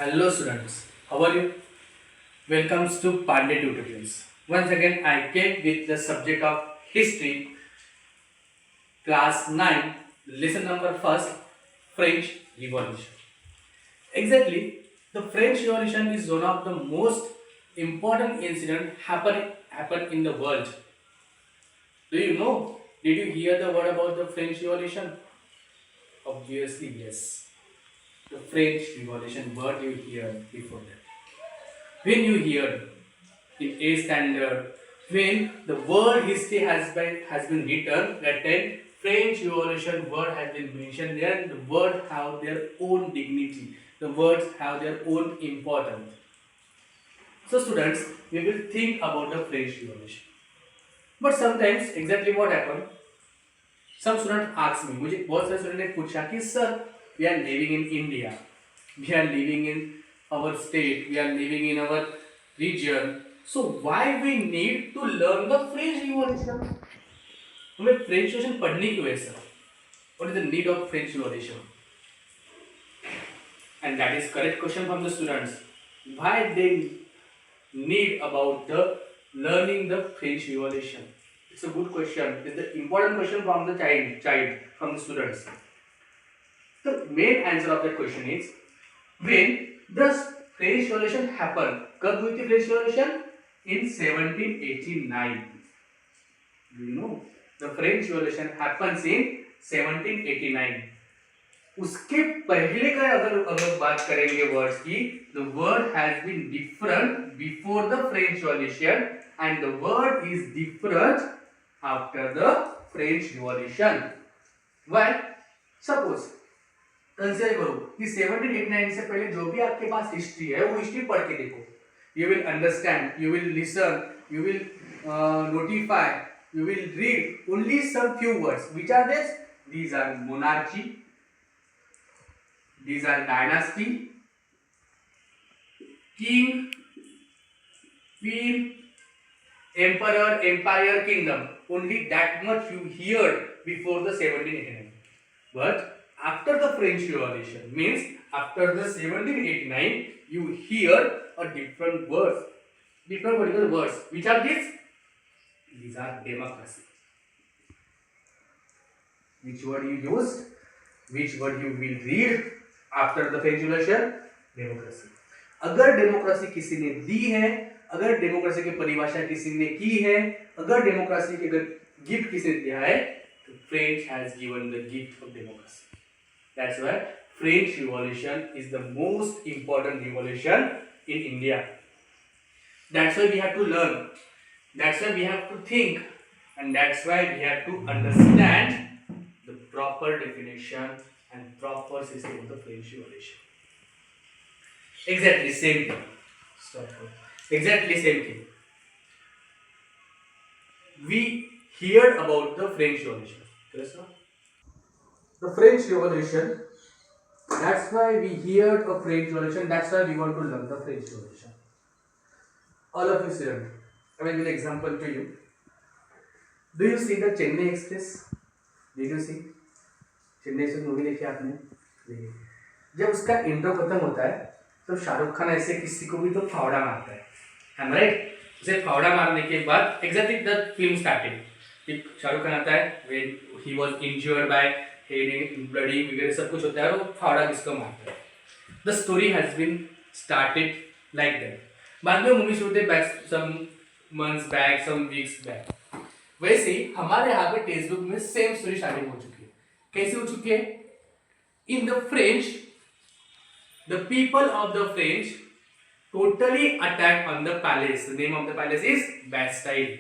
Hello students, how are you? Welcome to Pandey Tutorials. Once again I came with the subject of history, class 9, lesson number first, French Revolution. Exactly, the French Revolution is one of the most important incident happen in the world. Do you know? Did you hear the word about the French Revolution? Obviously yes. The French Revolution, what you hear before that? When you hear in A standard, when the world history has been written, that then French Revolution word has been mentioned there, and the words have their own dignity. The words have their own importance. So students, we will think about the French Revolution. But sometimes exactly what happened? Some students ask me, मुझे बहुत सारे student ने पूछा कि sir, we are living in India, we are living in our state, we are living in our region. So why we need to learn the French Revolution? हमें French revolution पढ़नी क्यों है sir? What is the need of French Revolution? And that is correct question from the students. Why they need about the learning the French Revolution? It's a good question. It's the important question from the child from the students. The main answer of that question is when the French Revolution happened. कब हुई थी French Revolution? In 1789. Do you know? The French Revolution happens in 1789. उसके पहले का अगर बात करेंगे words की, the word has been different before the French Revolution and the word is different after the French Revolution. Why? Suppose consider करो कि 1789 से पहले जो भी आपके पास हिस्ट्री है वो हिस्ट्री पढ़ के देखो. You will understand, you will listen, you will notify, you will read only some few words. Which are these? These are monarchy, these are dynasty, king, queen, emperor, empire, kingdom. Only that much you heard before the 1789. But after the French Revolution, means after the 1789, you hear a different words, different particular words. Which are these? These are democracy. Which word you used? Which word you will read after the French Revolution? Democracy. अगर democracy किसी ने दी है, अगर democracy की परिभाषा किसी ने की है, अगर डेमोक्रेसी की अगर गिफ्ट किसी ने दिया है, तो French has given the gift of democracy. That's why French Revolution is the most important revolution in India. That's why we have to learn. That's why we have to think, and that's why we have to understand the proper definition and proper system of the French Revolution. Exactly same thing. Stop. Exactly same thing. We heard about the French Revolution. Yes, no? The French Revolution. That's why we heard of French Revolution. That's why we want to learn the French Revolution. All of you students, I will give an example to you. Do you see the Chennai Express? Did you see? Chennai express movie देखी आपने? देखी. जब उसका intro खत्म होता है तो शाहरुख खान ऐसे किसी को भी तो फावड़ा मारता है, राइट? उसे फावड़ा मारने के बाद exactly the film started. Shahrukh Khan आता है, when he was injured by heading bloody वगैरह सब कुछ होता है और वो फावड़ा किसको मारता है. The story has been started like that. बाद में movie shoot back some months back, some weeks back. वैसे ही हमारे यहाँ पे टेक्स्ट बुक में सेम स्टोरी स्टार्टिंग हो चुकी है. कैसे हो चुकी है? In the French, the people of the French totally attack on the palace. The name of the palace is Bastille.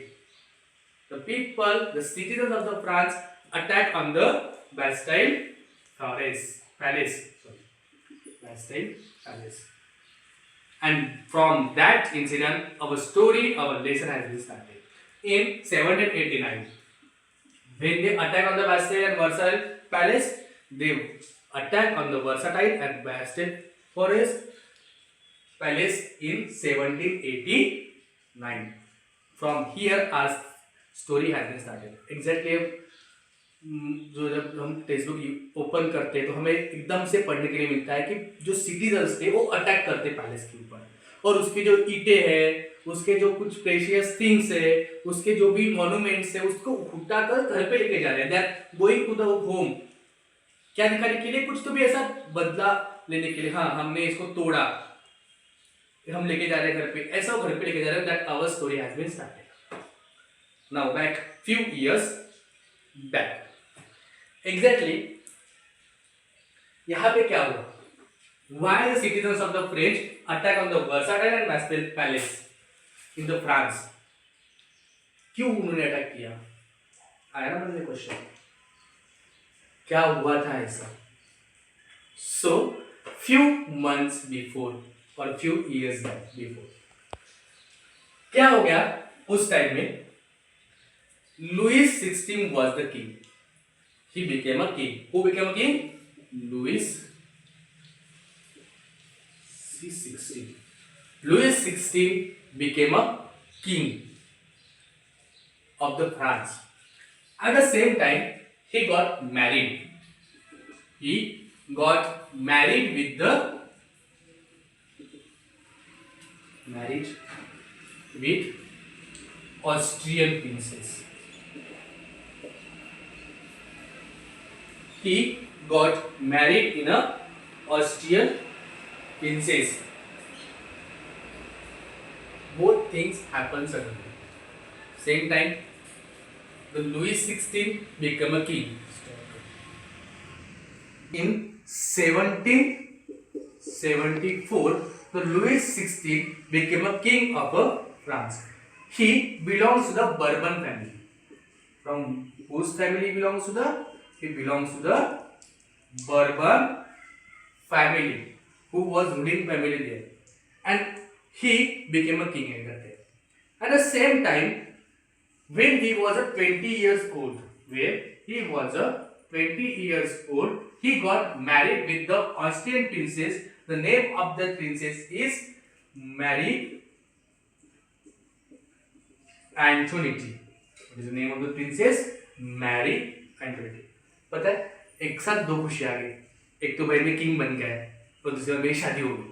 The people, the citizens of the France attack on the Bastille Palace. Bastille Palace. And from that incident, our story, our lesson has been started. In 1789, when they attack on the Bastille and Versailles Palace, they attack on the Versailles and Bastille Forest Palace in 1789. From here, our story has been started. Exactly जो जब हम text book open करते हैं तो हमें एकदम से पढ़ने के लिए मिलता है कि जो सिटीजन्स थे वो अटैक करते पैलेस के ऊपर, और उसके जो ईंटें है, उसके जो कुछ प्रेशियस थिंग्स है, उसके जो भी मॉन्यूमेंट्स है, उसको उठा कर घर पे लेके जा रहे हैं, they are going to the home. क्या दिखाने के लिए? कुछ तो भी ऐसा बदला लेने के लिए, हाँ हमने इसको तोड़ा, हम लेके जा रहे हैं घर पे, ऐसा वो घर पे लेके जा रहे हैं। That our story has been started. Now back few years back, exactly यहां पे क्या हुआ? Why the citizens of the French attack on the Versailles and Bastille Palace in the France? क्यों उन्होंने अटैक किया? आया ना मन में क्वेश्चन, क्या हुआ था ऐसा? So few months before or few years before, क्या हो गया उस टाइम में? Louis XVI was the king. He became a king. Who became a king? Louis XVI. Louis XVI became a king of the France. At the same time, he got married. He got married with the marriage with Austrian princess. He got married in a Austrian princess. Both things happen suddenly. Same time, the Louis XVI became a king. In 1774, the Louis XVI became a king of France. He belongs to the Bourbon family. From whose family he belongs to? He belongs to the Bourbon family, who was ruling family there, and he became a king at that time. At the same time, when he was a 20 years old, he got married with the Austrian princess. The name of the princess is Marie Antoinette. What is the name of the princess? Marie Antoinette. पता है, एक साथ दो खुशी आ गई। एक तो भाई मैं किंग बन गया और दूसरी बार मेरी शादी हो गई।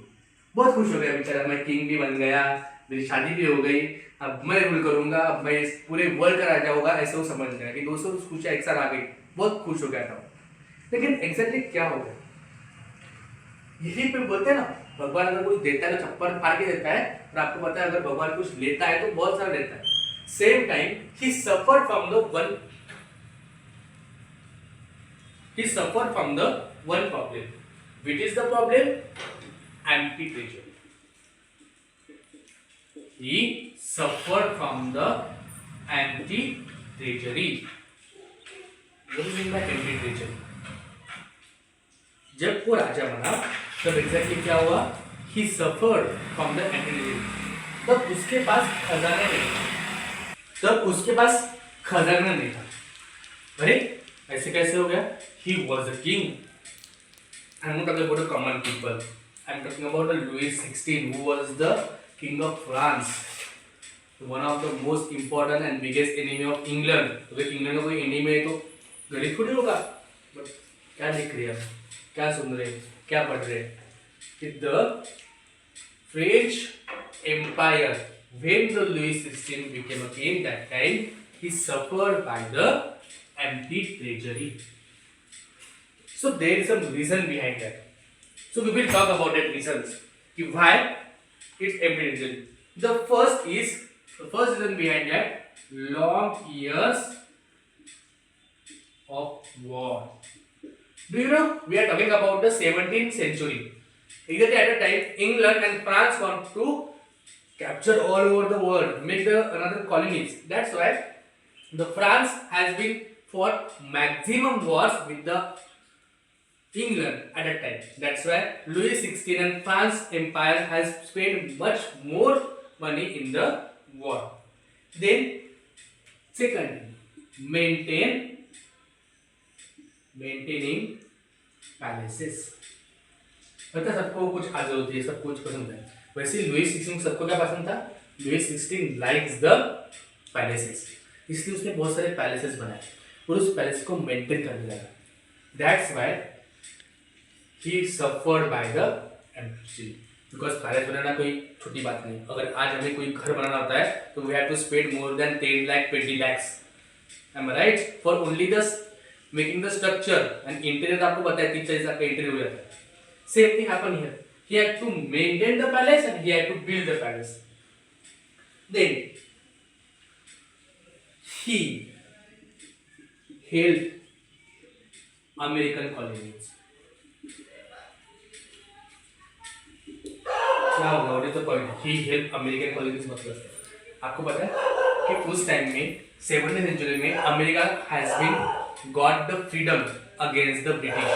बहुत खुश हो गया बेचारा, मैं किंग भी बन गया, मेरी शादी भी हो गई, अब मैं रूल करूंगा, अब मैं पूरे वर्ल्ड का राजा होगा, ऐसे वो समझ गया कि दोस्तों खुशियाँ एक साथ आ गई। बहुत खुश हो गया था। लेकिन एग्जैक्टली क्या हो गया? यही पे बोलते हैं ना, भगवान अगर कुछ देता है तो छप्पर फाड़ के देता है, और आपको पता है अगर भगवान कुछ लेता है तो बहुत सारा लेता है। Same time he suffered from the one problem. Which is the problem? Empty treasure. He suffered from the empty treasury. What do you mean by empty treasury? जब वो राजा बना तब एग्जैक्टली क्या हुआ? He suffered from the empty treasury. तब उसके पास खजाना नहीं था। अरे ऐसे कैसे हो गया? He was a king. I'm not talking about the common people. I'm talking about the Louis XVI, who was the king of France, one of the most important and biggest enemy of England. अगर England का कोई enemy है तो गरीब थोड़ी होगा। But क्या देख रहे हैं, क्या सुन रहे हैं, क्या पढ़ रहे हैं? The French Empire, when the Louis XVI became a king, that time he suffered by the empty treasury. So there is some reason behind that. So we will talk about that reasons. Why it's empty treasury. The first reason behind that, long years of war. Do you know we are talking about the 17th century? Exactly at the time England and France want to capture all over the world, make the another colonies. That's why the France has been fought maximum wars with the England at that time. That's why Louis XVI and France Empire has spent much more money in the war. Then second, maintaining palaces. पता सबको कुछ आदत होती है, सब कुछ पसंद है। वैसे लुईस सिक्सटीन सबको क्या पसंद था? Louis sixteen likes the palaces, इसलिए उसने बहुत सारे पैलेसेस बनाए। और उस पैलेस को मेंटेन करने लगा. That's why he suffered by the empty. Because palace बनाना कोई छोटी बात नहीं. अगर आज हमें कोई घर बनाना होता है तो we have to spend more than 10 lakh 20 lakhs. Am I right? For only the making the structure and interior आपको पता है 30-40 लाख का इंटीरियर हो जाता है. Same thing happened here. He had to maintain the palace and he had to build the palace. Then he held American colonies. क्या होगा? What is the point? He held American colonies मतलब आपको पता है कि उस टाइम में 17th century में America has been got the freedom against the British.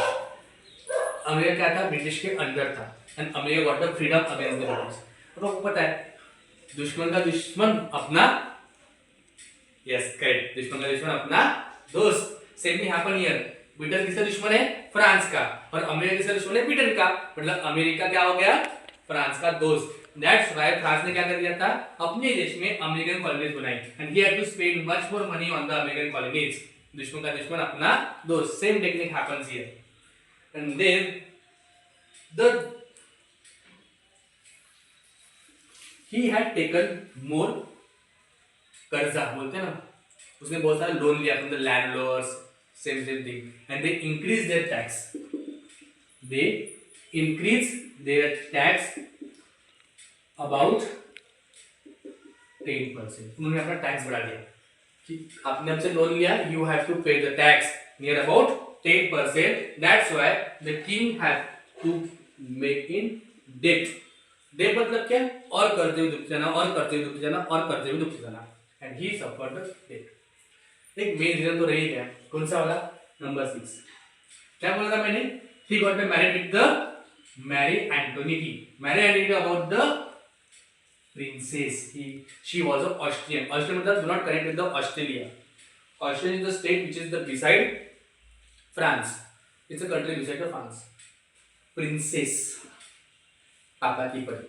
America क्या था? ब्रिटिश के अंडर था. And America got the freedom against the British. अब आपको पता है दुश्मन का दुश्मन अपना. Yes correct. दुश्मन का दुश्मन अपना दोस्त. Same thing happen here. Britain किसका दुश्मन है? फ्रांस का. और अमेरिका किसका दुश्मन है? ब्रिटेन का. मतलब अमेरिका क्या हो गया? फ्रांस का दोस्त. दैट्स व्हाई फ्रांस ने क्या कर दिया था? अपने देश में अमेरिकन कॉलोनीज बनाई. And he had to spend much more money on the American colonies. दुश्मन का दुश्मन अपना दोस्त. Same technique happens here. And then the he had taken more कर्जा बोलते हैं ना, उसने बहुत सारा लोन लिया from the landlords. same thing. And they increased their tax. They increased their tax about 10%. उन्होंने अपना टैक्स बढ़ा दिया कि आपने हमसे लोन लिया, you have to pay the tax near about 10%. That's why the king had to make in debt. Debt मतलब क्या? और करते हुए दुख जाना, और करते हुए दुख जाना, और करते हुए दुख जाना. And he suffered the debt. एक मेन रीजन तो रही है. कौन सा वाला? नंबर 6. क्या बोला था मैंने? He got married with the Mary Antoinette. Mary Antoinette about the princess. She was a Austrian. Austrian मतलब do not connect with the Australia. Australia is the state which is the beside France. It's a country beside the France. Princess पापा की परी.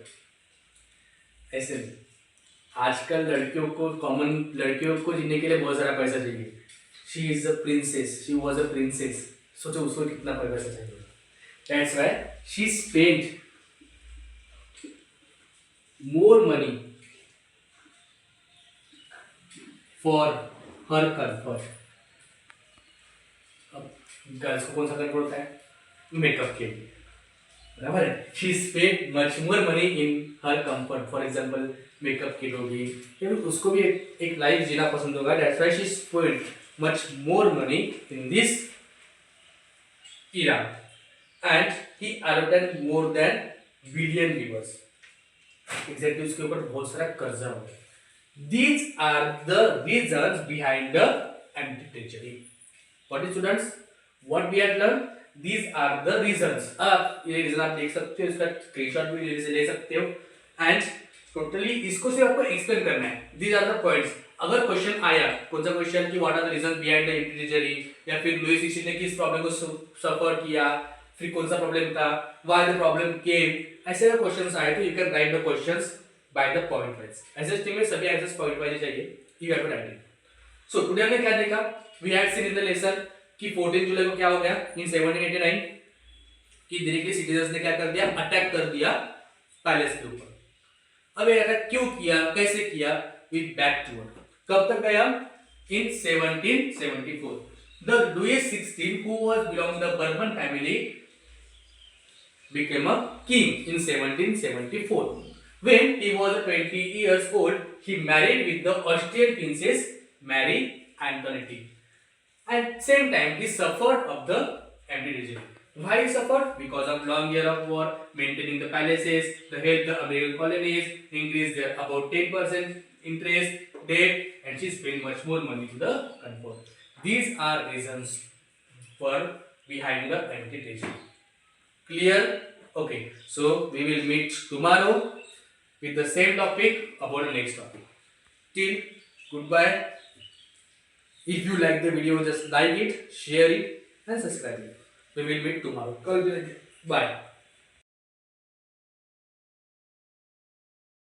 ऐसे आजकल लड़कियों को common लड़कियों को जीने के लिए बहुत सारा पैसा चाहिए. She is a princess. She was a princess. सोचो उसको कितना पैसा चाहिए. That's why she spend more money for her comfort. अब गर्ल्स को कौन सा कंफर्ट होता है? मेकअप के लिए. बराबर है. She spend much more money in her comfort. For example makeup kit होगी, या फिर उसको भी एक लाइफ जीना पसंद होगा. That's why she spend much more money in this era and he allotted more than billion rivers. Exactly उसके ऊपर बहुत सारा कर्जा हो गया. These are the reasons behind the empty treasury. What is students? What we had learned? These are the reasons. आप ये reason आप देख सकते हो, इसका स्क्रीनशॉट भी ले सकते हो. एंड टोटली इसको सिर्फ आपको एक्सप्लेन करना है. These are the points. अगर क्वेश्चन आया, कौन सा क्वेश्चन कि what are the reasons behind the empty treasury, या फिर लुईस XVI ने किस प्रॉब्लम को सफर किया, फिर कौन सा प्रॉब्लम था, व्हाई द प्रॉब्लम केम, ऐसे अगर क्वेश्चंस आए तो you can write the questions by the point wise. SST में सभी आंसर्स पॉइंट वाइज चाहिए. You have to write it. So today हमने क्या देखा? We had seen in the lesson कि 14 जुलाई को क्या हो गया इन 1789 कि दिल्ली के सिटीजन्स ने क्या कर दिया? अटैक कर दिया पैलेस के ऊपर. अब ये अटैक क्यों किया, कैसे किया? We back to word. कब तक गया? in 1774. The Louis XVI, who was belong the Bourbon family, became a king in 1774. When he was 20 years old, he married with the Austrian princess Marie Antoinette. At same time, he suffered of the empty regime. Why he suffered? Because of long year of war, maintaining the palaces, the help the American colonies, increased their about 10% interest, debt, and she spent much more money to the comfort. These are reasons for behind the empty treasury. Clear? Okay. So we will meet tomorrow with the same topic about the next topic. Till goodbye. If you like the video, just like it, share it, and subscribe it. We will meet tomorrow. Bye.